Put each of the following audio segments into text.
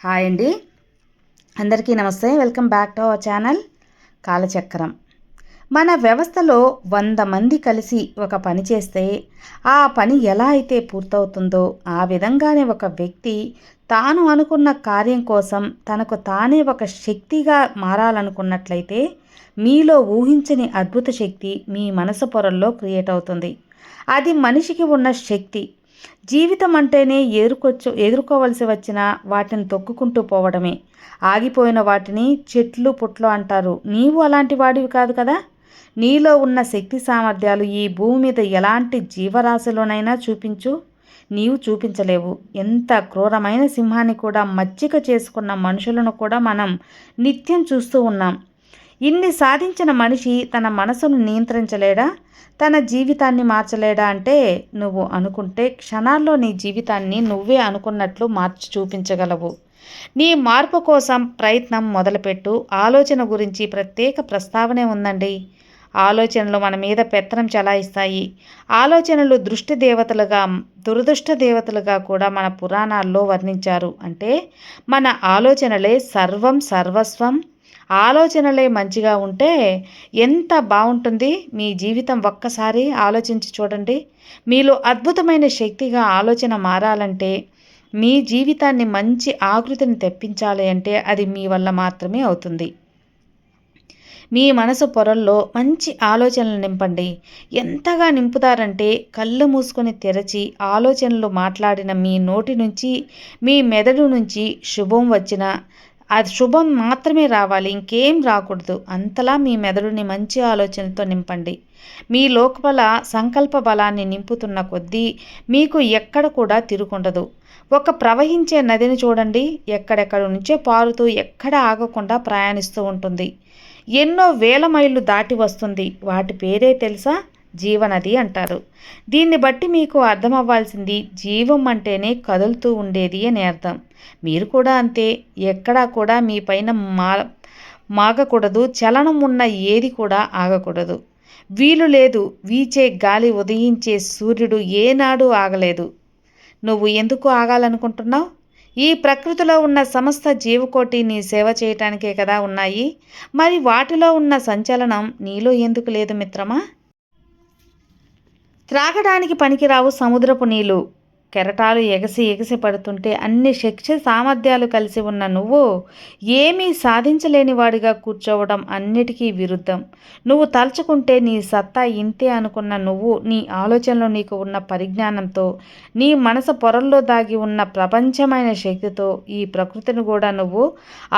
Hi అండి, అందరికీ నమస్తే. Welcome back to our channel Kalachakram. మన వ్యవస్థలో 100 మంది కలిసి ఒక పని చేస్తే ఆ పని ఎలా అయితే పూర్తవుతుందో ఆ విధంగానే ఒక వ్యక్తి తాను అనుకున్న కార్యం కోసం తనకు తానే ఒక శక్తిగా మారాలనుకున్నట్లయితే మీలో ఊహించని అద్భుత శక్తి మీ మనసు పొరల్లో క్రియేట్ అవుతుంది. అది మనిషికి ఉన్న శక్తి. జీవితం అంటేనే ఎదుర్కోవలసి వచ్చిన వాటిని తొక్కుకుంటూ పోవడమే. ఆగిపోయిన వాటిని చెట్లు పుట్లు అంటారు. నీవు అలాంటి వాడివి కాదు కదా. నీలో ఉన్న శక్తి సామర్థ్యాలు ఈ భూమి మీద ఎలాంటి జీవరాశిలోనైనా చూపించు, నీవు చూపించలేవు. ఎంత క్రూరమైన సింహాన్ని కూడా మచ్చిక చేసుకున్న మనుషులను కూడా మనం నిత్యం చూస్తూ ఉన్నాం. ఇన్ని సాధించిన మనిషి తన మనసును నియంత్రించలేడా, తన జీవితాన్ని మార్చలేడా అంటే నువ్వు అనుకుంటే క్షణాల్లో నీ జీవితాన్ని నువ్వే అనుకున్నట్లు మార్చి చూపించగలవు. నీ మార్పు కోసం ప్రయత్నం మొదలుపెట్టు. ఆలోచన గురించి ప్రత్యేక ప్రస్తావనే ఉందండి. ఆలోచనలు మన మీద పెత్తనం చలాయిస్తాయి. ఆలోచనలు దృష్టి దేవతలుగా, దురదృష్ట దేవతలుగా కూడా మన పురాణాల్లో వర్ణించారు. అంటే మన ఆలోచనలే సర్వస్వం. ఆలోచనలే మంచిగా ఉంటే ఎంత బాగుంటుంది మీ జీవితం. ఒక్కసారి ఆలోచించి చూడండి. మీలో అద్భుతమైన శక్తిగా ఆలోచన మారాలంటే, మీ జీవితాన్ని మంచి ఆకృతిని తెప్పించాలి అంటే అది మీ వల్ల మాత్రమే అవుతుంది. మీ మనసు పొరల్లో మంచి ఆలోచనలు నింపండి. ఎంతగా నింపుతారంటే కళ్ళు మూసుకొని తెరచి ఆలోచనలు మాట్లాడిన మీ నోటి నుంచి, మీ మెదడు నుంచి శుభం వచ్చిన అది శుభం మాత్రమే రావాలి, ఇంకేం రాకూడదు. అంతలా మీ మెదడుని మంచి ఆలోచనలతో నింపండి. మీ లోపల సంకల్ప బలాన్ని నింపుతున్న కొద్దీ మీకు ఎక్కడ కూడా తిరుగుండదు. ఒక ప్రవహించే నదిని చూడండి. ఎక్కడెక్కడ నుంచో పారుతూ ఎక్కడ ఆగకుండా ప్రయాణిస్తూ ఉంటుంది. ఎన్నో వేల మైళ్ళు దాటి వస్తుంది. వాటి పేరే తెలుసా? జీవనది అంటారు. దీన్ని బట్టి మీకు అర్థమవ్వాల్సింది జీవం అంటేనే కదులుతూ ఉండేది అని అర్థం. మీరు కూడా అంతే. ఎక్కడా కూడా మీ పైన మాగకూడదు. చలనం ఉన్న ఏది కూడా ఆగకూడదు. వీలు లేదు. వీచే గాలి, ఉదయించే సూర్యుడు ఏనాడు ఆగలేదు. నువ్వు ఎందుకు ఆగాలనుకుంటున్నావు? ఈ ప్రకృతిలో ఉన్న సమస్త జీవకోటి నీ సేవ చేయటానికే కదా ఉన్నాయి. మరి వాటిలో ఉన్న సంచలనం నీలో ఎందుకు లేదు మిత్రమా? త్రాగడానికి పనికిరావు సముద్రపు నీళ్లు కెరటాలు ఎగసి పడుతుంటే అన్ని శక్తి సామర్థ్యాలు కలిసి ఉన్న నువ్వు ఏమీ సాధించలేని వాడిగా కూర్చోవడం అన్నిటికీ విరుద్ధం. నువ్వు తలుచుకుంటే నీ సత్తా ఇంతే అనుకున్న నువ్వు నీ ఆలోచనలో నీకు ఉన్న పరిజ్ఞానంతో, నీ మనసు పొరల్లో దాగి ఉన్న ప్రపంచమైన శక్తితో ఈ ప్రకృతిని కూడా నువ్వు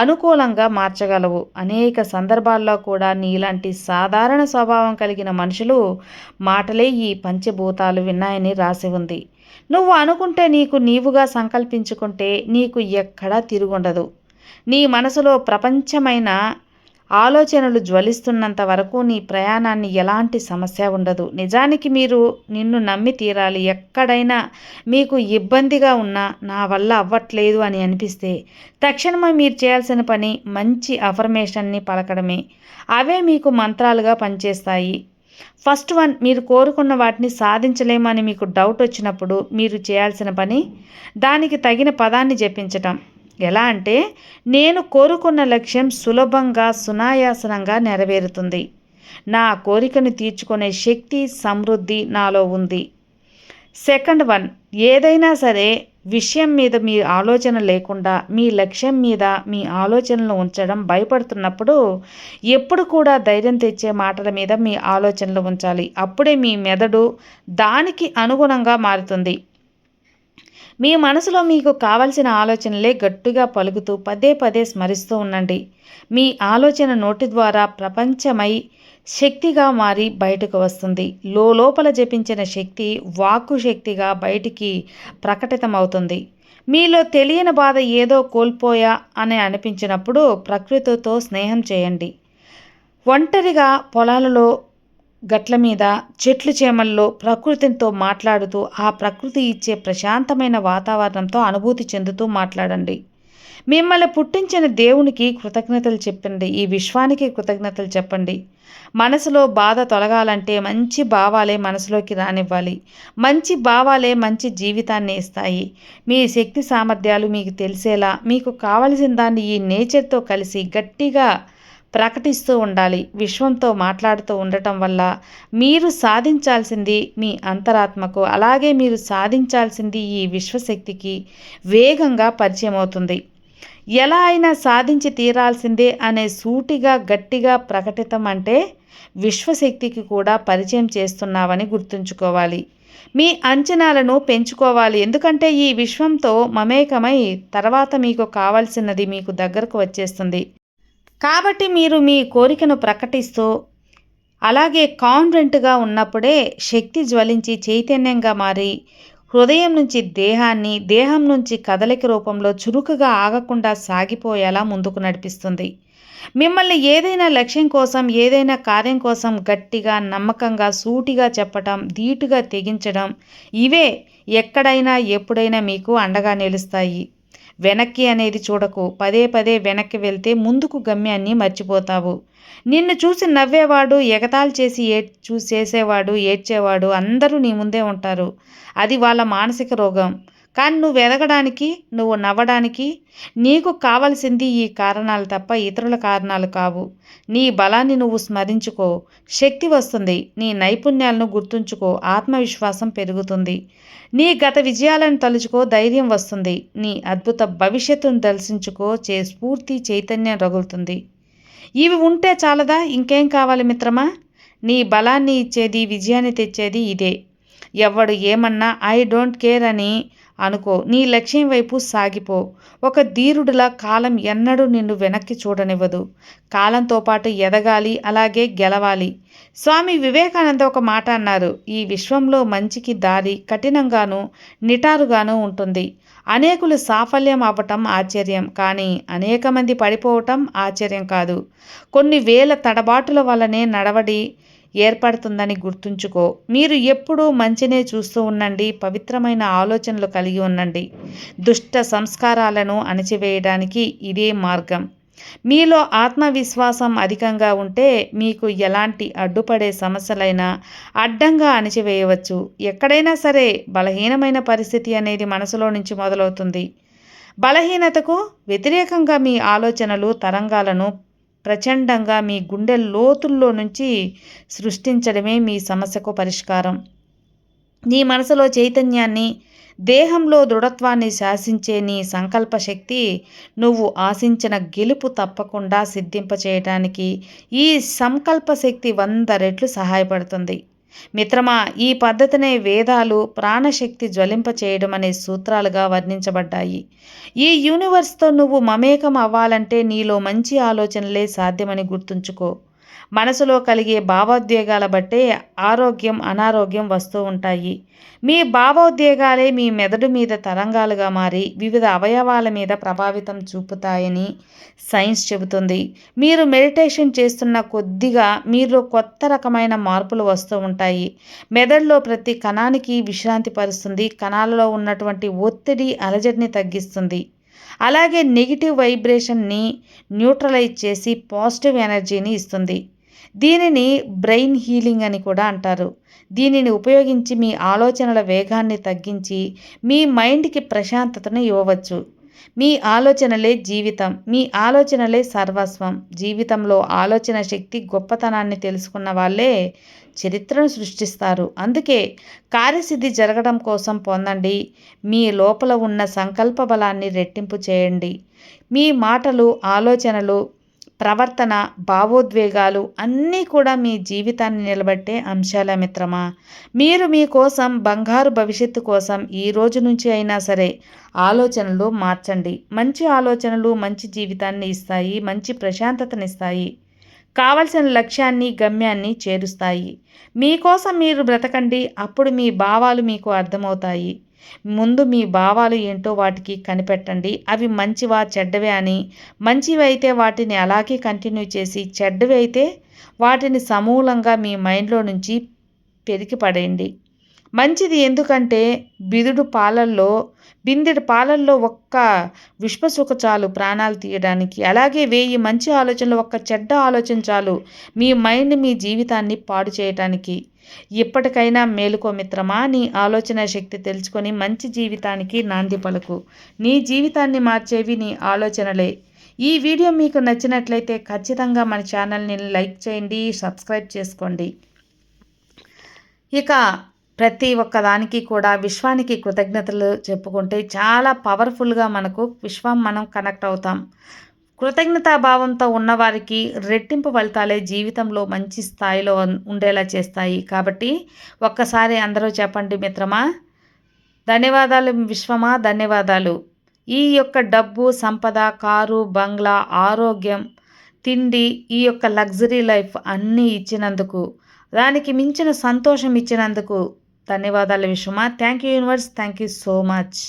అనుకూలంగా మార్చగలవు. అనేక సందర్భాల్లో కూడా నీలాంటి సాధారణ స్వభావం కలిగిన మనుషులు మాటలే ఈ పంచభూతాలు విన్నాయని రాసి ఉంది. నువ్వు అనుకుంటే, నీకు నీవుగా సంకల్పించుకుంటే నీకు ఎక్కడా తిరుగుండదు. నీ మనసులో ప్రపంచమైన ఆలోచనలు జ్వలిస్తున్నంత వరకు నీ ప్రయాణాన్ని ఎలాంటి సమస్య ఉండదు. నిజానికి మీరు నిన్ను నమ్మి తీరాలి. ఎక్కడైనా మీకు ఇబ్బందిగా ఉన్నా, నా వల్ల అవ్వట్లేదు అని అనిపిస్తే తక్షణమే మీరు చేయాల్సిన పని మంచి అఫర్మేషన్ని పలకడమే. అవే మీకు మంత్రాలుగా పనిచేస్తాయి. ఫస్ట్ వన్, మీరు కోరుకున్న వాటిని సాధించలేమని మీకు డౌట్ వచ్చినప్పుడు మీరు చేయాల్సిన పని దానికి తగిన పదాన్ని జపించటం. ఎలా అంటే, నేను కోరుకున్న లక్ష్యం సులభంగా సునాయాసనంగా నెరవేరుతుంది. నా కోరికను తీర్చుకునే శక్తి, సమృద్ధి నాలో ఉంది. సెకండ్ వన్, ఏదైనా సరే విషయం మీద మీ ఆలోచన లేకుండా మీ లక్ష్యం మీద మీ ఆలోచనలు ఉంచడం భయపడుతున్నప్పుడు ఎప్పుడు కూడా ధైర్యం తెచ్చే మాటల మీద మీ ఆలోచనలు ఉంచాలి. అప్పుడే మీ మెదడు దానికి అనుగుణంగా మారుతుంది. మీ మనసులో మీకు కావలసిన ఆలోచనలే గట్టిగా పలుకుతూ పదే స్మరిస్తూ ఉండండి. మీ ఆలోచన నోటి ద్వారా ప్రపంచమై శక్తిగా మారి బయటకు వస్తుంది. లోపల జపించిన శక్తి వాక్కు శక్తిగా బయటికి ప్రకటితమవుతుంది. మీలో తెలియని బాధ ఏదో కోల్పోయా అని అనిపించినప్పుడు ప్రకృతితో స్నేహం చేయండి. ఒంటరిగా పొలాలలో, గట్ల మీద, చెట్లు చేమల్లో ప్రకృతితో మాట్లాడుతూ ఆ ప్రకృతి ఇచ్చే ప్రశాంతమైన వాతావరణంతో అనుభూతి చెందుతూ మాట్లాడండి. మిమ్మల్ని పుట్టించిన దేవునికి కృతజ్ఞతలు చెప్పండి. ఈ విశ్వానికి కృతజ్ఞతలు చెప్పండి. మనసులో బాధ తొలగాలంటే మంచి భావాలే మనసులోకి రానివ్వాలి. మంచి భావాలే మంచి జీవితాన్ని ఇస్తాయి. మీ శక్తి సామర్థ్యాలు మీకు తెలిసేలా మీకు కావలసిన దాన్ని ఈ నేచర్‌తో కలిసి గట్టిగా ప్రకటిస్తూ ఉండాలి. విశ్వంతో మాట్లాడుతూ ఉండటం వల్ల మీరు సాధించాల్సింది మీ అంతరాత్మకు, అలాగే మీరు సాధించాల్సింది ఈ విశ్వశక్తికి వేగంగా పరిచయం అవుతుంది. ఎలా అయినా సాధించి తీరాల్సిందే అనే సూటిగా గట్టిగా ప్రకటితం అంటే విశ్వశక్తికి కూడా పరిచయం చేస్తున్నావని గుర్తుంచుకోవాలి. మీ అంచనాలను పెంచుకోవాలి. ఎందుకంటే ఈ విశ్వంతో మమేకమై తర్వాత మీకు కావాల్సినది మీకు దగ్గరకు వచ్చేస్తుంది. కాబట్టి మీరు మీ కోరికను ప్రకటిస్తూ అలాగే కాన్ఫిడెంట్గా ఉన్నప్పుడే శక్తి జ్వలించి చైతన్యంగా మారి హృదయం నుంచి దేహాన్ని, దేహం నుంచి కదలిక రూపంలో చురుకుగా ఆగకుండా సాగిపోయేలా ముందుకు నడిపిస్తుంది. మిమ్మల్ని ఏదైనా లక్ష్యం కోసం, ఏదైనా కార్యం కోసం గట్టిగా, నమ్మకంగా, సూటిగా చెప్పటం, ధీటుగా తెగించడం ఇవే ఎక్కడైనా ఎప్పుడైనా మీకు అండగా నిలుస్తాయి. వెనక్కి అనేది చూడకు. పదే పదే వెనక్కి వెళ్తే ముందుకు గమ్యాన్ని మర్చిపోతావు. నిన్ను చూసి నవ్వేవాడు, ఎగతాళి చేసి చేసేవాడు, ఏడ్చేవాడు అందరూ నీ ముందే ఉంటారు. అది వాళ్ళ మానసిక రోగం. కానీ నువ్వు ఎదగడానికి, నువ్వు నవ్వడానికి నీకు కావలసింది ఈ కారణాలు తప్ప ఇతరుల కారణాలు కావు. నీ బలాన్ని నువ్వు స్మరించుకో, శక్తి వస్తుంది. నీ నైపుణ్యాలను గుర్తుంచుకో, ఆత్మవిశ్వాసం పెరుగుతుంది. నీ గత విజయాలను తలుచుకో, ధైర్యం వస్తుంది. నీ అద్భుత భవిష్యత్తును దర్శించుకో, స్ఫూర్తి చైతన్యం రగులుతుంది. ఇవి ఉంటే చాలదా? ఇంకేం కావాలి మిత్రమా? నీ బలాన్ని ఇచ్చేది, విజయాన్ని తెచ్చేది ఇదే. ఎవడు ఏమన్నా ఐ డోంట్ కేర్ అని అనుకో. నీ లక్ష్యం వైపు సాగిపో. ఒక ధీరుడిలా కాలం ఎన్నడూ నిన్ను వెనక్కి చూడనివ్వదు. కాలంతో పాటు ఎదగాలి, అలాగే గెలవాలి. స్వామి వివేకానంద ఒక మాట అన్నారు, ఈ విశ్వంలో మంచికి దారి కఠినంగానూ నిటారుగానూ ఉంటుంది. అనేకులు సాఫల్యం అవ్వటం ఆశ్చర్యం, కానీ అనేక మంది పడిపోవటం ఆశ్చర్యం కాదు. కొన్ని వేల తడబాటుల వల్లనే నడవడి ఏర్పడుతుందని గుర్తుంచుకో. మీరు ఎప్పుడూ మంచినే చూస్తూ ఉండండి. పవిత్రమైన ఆలోచనలు కలిగి ఉండండి. దుష్ట సంస్కారాలను అణచివేయడానికి ఇదే మార్గం. మీలో ఆత్మవిశ్వాసం అధికంగా ఉంటే మీకు ఎలాంటి అడ్డుపడే సమస్యలైనా అడ్డంగా అణచివేయవచ్చు. ఎక్కడైనా సరే బలహీనమైన పరిస్థితి అనేది మనసులో నుంచి మొదలవుతుంది. బలహీనతకు వ్యతిరేకంగా మీ ఆలోచనలు తరంగాలను ప్రచండంగా మీ గుండె లోతుల్లో నుంచి సృష్టించడమే మీ సమస్యకు పరిష్కారం. నీ మనసులో చైతన్యాన్ని, దేహంలో దృఢత్వాన్ని శాసించే నీ సంకల్ప శక్తి నువ్వు ఆశించిన గెలుపు తప్పకుండా సిద్ధింపచేయటానికి ఈ సంకల్ప శక్తి 100 రెట్లు సహాయపడుతుంది. మిత్రమా, ఈ పద్ధతినే వేదాలు ప్రాణశక్తి జ్వలింప చేయడం అనే సూత్రాలుగా వర్ణించబడ్డాయి. ఈ యూనివర్స్తో నువ్వు మమేకం అవ్వాలంటే నీలో మంచి ఆలోచనలే సాధ్యమని గుర్తుంచుకో. మనసులో కలిగే భావోద్వేగాల బట్టే ఆరోగ్యం, అనారోగ్యం వస్తూ ఉంటాయి. మీ భావోద్వేగాలే మీ మెదడు మీద తరంగాలుగా మారి వివిధ అవయవాల మీద ప్రభావితం చూపుతాయని సైన్స్ చెబుతుంది. మీరు మెడిటేషన్ చేస్తున్న కొద్దిగా మీలో కొత్త రకమైన మార్పులు వస్తూ ఉంటాయి. మెదడులో ప్రతి కణానికి విశ్రాంతి పరుస్తుంది. కణాలలో ఉన్నటువంటి ఒత్తిడి, అలజడిని తగ్గిస్తుంది. అలాగే నెగిటివ్ వైబ్రేషన్ని న్యూట్రలైజ్ చేసి పాజిటివ్ ఎనర్జీని ఇస్తుంది. దీనిని బ్రెయిన్ హీలింగ్ అని కూడా అంటారు. దీనిని ఉపయోగించి మీ ఆలోచనల వేగాన్ని తగ్గించి మీ మైండ్కి ప్రశాంతతను ఇవ్వవచ్చు. మీ ఆలోచనలే జీవితం. మీ ఆలోచనలే సర్వస్వం. జీవితంలో ఆలోచన శక్తి గొప్పతనాన్ని తెలుసుకున్న వాళ్ళే చరిత్రను సృష్టిస్తారు. అందుకే కార్యసిద్ధి జరగడం కోసం పొందండి. మీ లోపల ఉన్న సంకల్ప బలాన్ని రెట్టింపు చేయండి. మీ మాటలు, ఆలోచనలు, ప్రవర్తన, భావోద్వేగాలు అన్నీ కూడా మీ జీవితాన్ని నిలబెట్టే అంశాల మిత్రమా. మీరు మీకోసం బంగారు భవిష్యత్తు కోసం ఈ రోజు నుంచి అయినా సరే ఆలోచనలు మార్చండి. మంచి ఆలోచనలు మంచి జీవితాన్ని ఇస్తాయి, మంచి ప్రశాంతతనిస్తాయి, కావలసిన లక్ష్యాన్ని, గమ్యాన్ని చేరుస్తాయి. మీకోసం మీరు బ్రతకండి. అప్పుడు మీ భావాలు మీకు అర్థమవుతాయి. ముందు మీ భావాలు ఏంటో వాటికి కనిపెట్టండి. అవి మంచివా చెడ్డవే అని. మంచివి అయితే వాటిని అలాగే కంటిన్యూ చేసి, చెడ్డవి అయితే వాటిని సమూలంగా మీ మైండ్లో నుంచి పెరికి పడేయండి. మంచిది ఎందుకంటే బిదుడు పాలల్లో బిందెడు పాలల్లో ఒక్క విశ్వసుఖ చాలు ప్రాణాలు తీయడానికి. అలాగే 1000 మంచి ఆలోచనలు, ఒక్క చెడ్డ ఆలోచన చాలు మీ మైండ్, మీ జీవితాన్ని పాడు చేయటానికి. ఇప్పటికైనా మేలుకో మిత్రమా, నీ ఆలోచన శక్తి తెలుసుకొని మంచి జీవితానికి నాంది పలుకు. నీ జీవితాన్ని మార్చేవి నీ ఆలోచనలే. ఈ వీడియో మీకు నచ్చినట్లయితే ఖచ్చితంగా మన ఛానల్ని లైక్ చేయండి, సబ్స్క్రైబ్ చేసుకోండి. ఇక ప్రతి ఒక్కదానికి కూడా విశ్వానికి కృతజ్ఞతలు చెప్పుకుంటే చాలా పవర్ఫుల్గా మనం కనెక్ట్ అవుతాం. కృతజ్ఞతాభావంతో ఉన్నవారికి రెట్టింపు ఫలితాలే జీవితంలో మంచి స్థాయిలో ఉండేలా చేస్తాయి. కాబట్టి ఒక్కసారి అందరూ చెప్పండి మిత్రమా, ధన్యవాదాలు విశ్వమా, ధన్యవాదాలు. ఈ యొక్క డబ్బు, సంపద, కారు, బంగ్లా, ఆరోగ్యం, తిండి, ఈ యొక్క లగ్జరీ లైఫ్ అన్నీ ఇచ్చినందుకు, దానికి మించిన సంతోషం ఇచ్చినందుకు ధన్యవాదాలు విశ్వమా. Thank you universe, thank you so much.